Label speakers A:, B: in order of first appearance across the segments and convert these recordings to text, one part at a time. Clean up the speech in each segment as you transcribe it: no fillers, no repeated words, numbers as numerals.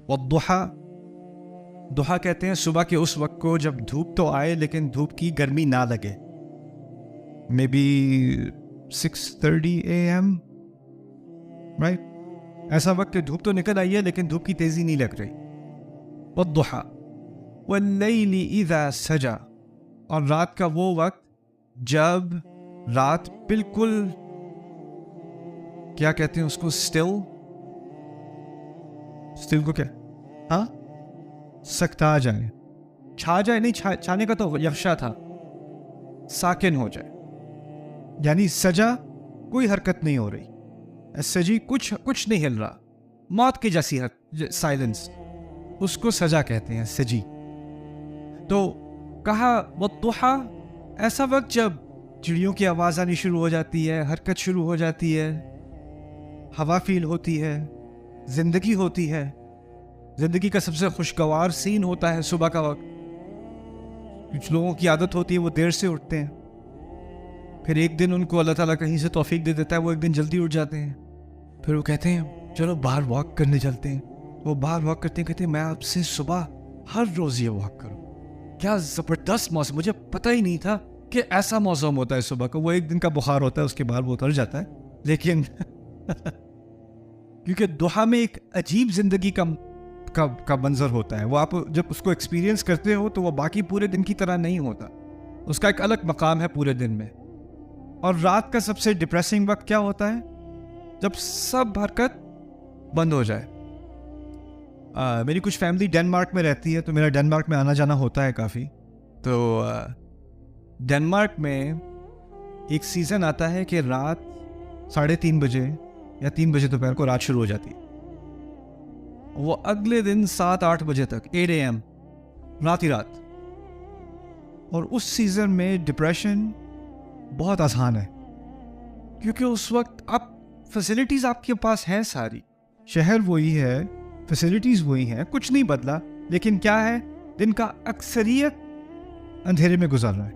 A: والضحا، ضحا کہتے ہیں صبح کے اس وقت کو جب دھوپ تو آئے لیکن دھوپ کی گرمی نہ لگے. May be 6:30 AM، right? ایسا وقت کہ دھوپ تو نکل آئی ہے لیکن دھوپ کی تیزی نہیں لگ رہی. والضحا واللیل اذا سجا، اور رات کا وہ وقت جب رات بالکل کیا کہتے ہیں اس کو، اسٹل کو کیا، ہاں، سکتا جائے، چھا جائے، نہیں چھانے کا تو یغشا تھا، ساکن ہو جائے. یعنی سجا، کوئی حرکت نہیں ہو رہی، سجی کچھ نہیں ہل رہا، موت کی جیسی سائلنس، اس کو سجا کہتے ہیں، سجی. تو کہا والضحا، ایسا وقت جب چڑیوں کی آواز آنی شروع ہو جاتی ہے، حرکت شروع ہو جاتی ہے، ہوا فیل ہوتی ہے، زندگی ہوتی ہے. زندگی کا سب سے خوشگوار سین ہوتا ہے صبح کا وقت. کچھ لوگوں کی عادت ہوتی ہے وہ دیر سے اٹھتے ہیں، پھر ایک دن ان کو اللہ تعالیٰ کہیں سے توفیق دے دیتا ہے، وہ ایک دن جلدی اٹھ جاتے ہیں. پھر وہ کہتے ہیں چلو باہر واک کرنے چلتے ہیں. وہ باہر واک کرتے ہیں، کہتے ہیں میں آپ سے صبح ہر روز یہ واک کروں. کیا زبردست موسم، مجھے پتہ ہی نہیں تھا کہ ایسا موسم ہوتا ہے صبح کا. وہ ایک دن کا بخار ہوتا ہے، اس کے بعد وہ اتر جاتا ہے، لیکن کیونکہ ضحیٰ میں ایک عجیب زندگی کا منظر ہوتا ہے. وہ آپ جب اس کو ایکسپیرینس کرتے ہو تو وہ باقی پورے دن کی طرح نہیں ہوتا، اس کا ایک الگ مقام ہے پورے دن میں. اور رات کا سب سے ڈپریسنگ وقت کیا ہوتا ہے؟ جب سب حرکت بند ہو جائے. میری کچھ فیملی ڈنمارک میں رہتی ہے، تو میرا ڈنمارک میں آنا جانا ہوتا ہے کافی. تو ڈنمارک میں ایک سیزن آتا ہے کہ رات 3:30 بجے یا 3 بجے دوپہر کو رات شروع ہو جاتی ہے. وہ اگلے دن 7-8 بجے تک 8 AM رات ہی رات. اور اس سیزن میں ڈپریشن بہت آسان ہے، کیونکہ اس وقت اب فیسلٹیز آپ کے پاس ہیں ساری، شہر وہی ہے، فیسلٹیز وہی ہیں، کچھ نہیں بدلا، لیکن کیا ہے، دن کا اکثریت اندھیرے میں گزار رہا ہے.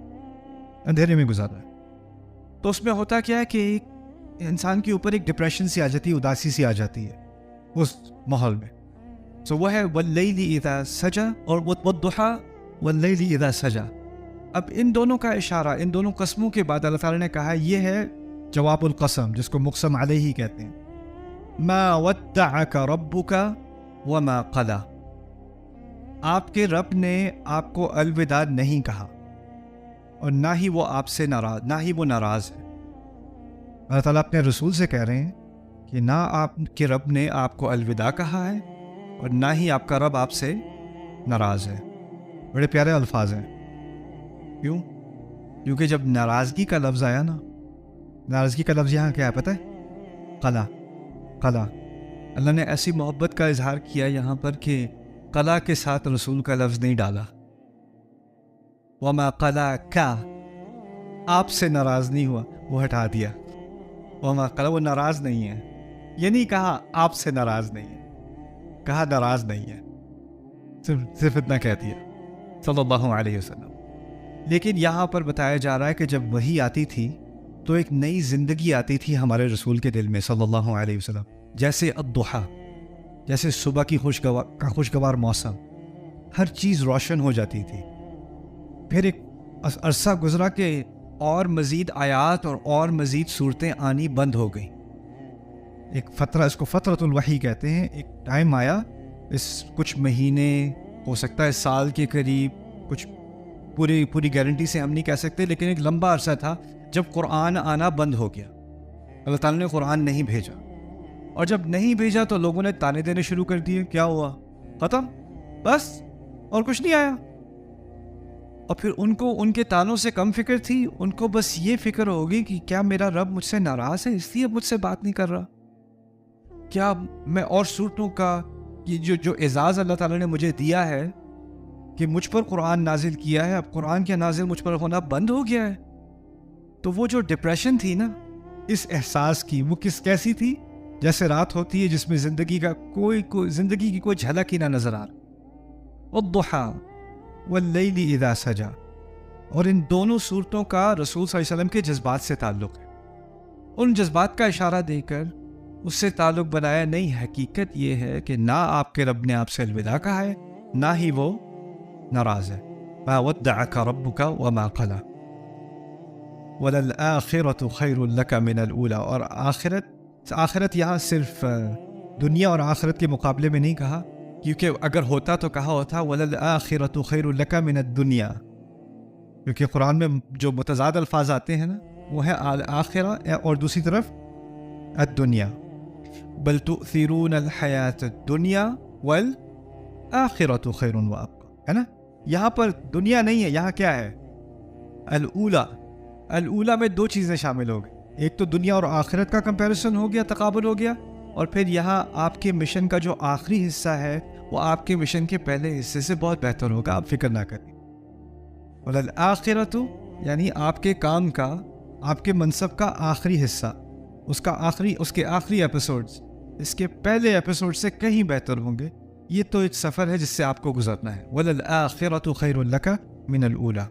A: تو اس میں ہوتا کیا ہے کہ ایک انسان کے اوپر ایک ڈپریشن سی آ جاتی ہے، اداسی سی آ جاتی ہے اس ماحول میں. سو وہ ہے واللیل اذا سجا اور والضحا واللیل اذا سجا. اب ان دونوں کا اشارہ، ان دونوں قسموں کے بعد اللہ تعالیٰ نے کہا، یہ ہے جواب القسم، جس کو مقسم علیہ کہتے ہیں. ما ودعک ربک وما قلی، آپ کے رب نے آپ کو الوداع نہیں کہا، اور نہ ہی وہ آپ سے ناراض، نہ ہی وہ ناراض ہے. اللہ تعالیٰ اپنے رسول سے کہہ رہے ہیں کہ نہ آپ کے رب نے آپ کو الوداع کہا ہے، اور نہ ہی آپ کا رب آپ سے ناراض ہے. بڑے پیارے الفاظ ہیں. کیوں؟ کیونکہ جب ناراضگی کا لفظ آیا نا، ناراضگی کا لفظ یہاں کیا ہے پتہ ہے؟ قلا. اللہ نے ایسی محبت کا اظہار کیا یہاں پر کہ قلا کے ساتھ رسول کا لفظ نہیں ڈالا. وما قلا کا، آپ سے ناراض نہیں ہوا، وہ ہٹا دیا. وما قلا، وہ ناراض نہیں ہے. یہ نہیں کہا آپ سے ناراض نہیں ہے، کہا ناراض نہیں ہے، صرف اتنا کہہ دیا صلی اللہ علیہ وسلم. لیکن یہاں پر بتایا جا رہا ہے کہ جب وحی آتی تھی تو ایک نئی زندگی آتی تھی ہمارے رسول کے دل میں صلی اللہ علیہ وسلم. جیسے الضحیٰ، جیسے صبح کی خوشگوار موسم، ہر چیز روشن ہو جاتی تھی. پھر ایک عرصہ گزرا کہ اور مزید آیات اور مزید صورتیں آنی بند ہو گئیں. ایک فترہ، اس کو فترۃ الوحی کہتے ہیں. ایک ٹائم آیا، اس کچھ مہینے، ہو سکتا ہے سال کے قریب، کچھ پوری گارنٹی سے ہم نہیں کہہ سکتے، لیکن ایک لمبا عرصہ تھا جب قرآن آنا بند ہو گیا. اللہ تعالیٰ نے قرآن نہیں بھیجا، اور جب نہیں بھیجا تو لوگوں نے تانے دینے شروع کر دیے. کیا ہوا؟ ختم، بس، اور کچھ نہیں آیا. اور پھر ان کو ان کے تانوں سے کم فکر تھی، ان کو بس یہ فکر ہوگی کہ کیا میرا رب مجھ سے ناراض ہے اس لیے مجھ سے بات نہیں کر رہا؟ کیا میں اور صورتوں کا یہ جو اعزاز اللہ تعالیٰ نے مجھے دیا ہے کہ مجھ پر قرآن نازل کیا ہے، اب قرآن کا نازل مجھ پر ہونا بند ہو گیا ہے. تو وہ جو ڈپریشن تھی نا اس احساس کی، وہ کیسی تھی؟ جیسے رات ہوتی ہے جس میں زندگی کی کوئی جھلک ہی نہ نظر آ رہا. والضحیٰ واللیل اذا سجا. اور ان دونوں صورتوں کا رسول صلی اللہ علیہ وسلم کے جذبات سے تعلق ہے. ان جذبات کا اشارہ دے کر اس سے تعلق بنایا نہیں. حقیقت یہ ہے کہ نہ آپ کے رب نے آپ سے الوداع کہا ہے، نہ ہی وہ ناراض ہے. ما ودعک ربک وما قلی وَلَلْآخِرَةُ خَيْرٌ لَكَ مِنَ الْأُولَى. اور آخرت یہاں صرف دنیا اور آخرت کے مقابلے میں نہیں کہا، کیونکہ اگر ہوتا تو کہا ہوتا وَلَلْآخِرَةُ خَيْرٌ لَكَ مِنَ الدُّنْيَا، کیونکہ قرآن میں جو متضاد الفاظ آتے ہیں نا وہ ہے آخرہ اور دوسری طرف الدنیا. بل تؤثرون الحیات الدنیا والآخرۃ خیر وابقی، ہے نا. یہاں پر دنیا نہیں ہے، یہاں کیا ہے؟ الاولی. الاولی میں دو چیزیں شامل ہو گئی، ایک تو دنیا اور آخرت کا کمپیریزن ہو گیا، تقابل ہو گیا، اور پھر یہاں آپ کے مشن کا جو آخری حصہ ہے وہ آپ کے مشن کے پہلے حصے سے بہت بہتر ہوگا، آپ فکر نہ کریں. والآخرۃ یعنی آپ کے کام کا، آپ کے منصب کا آخری حصہ، اس کے آخری ایپیسوڈز اس کے پہلے ایپیسوڈ سے کہیں بہتر ہوں گے. یہ تو ایک سفر ہے جس سے آپ کو گزرنا ہے. وَلَلْآخِرَةُ خَيْرٌ لَكَ مِنَ الْأُولَى.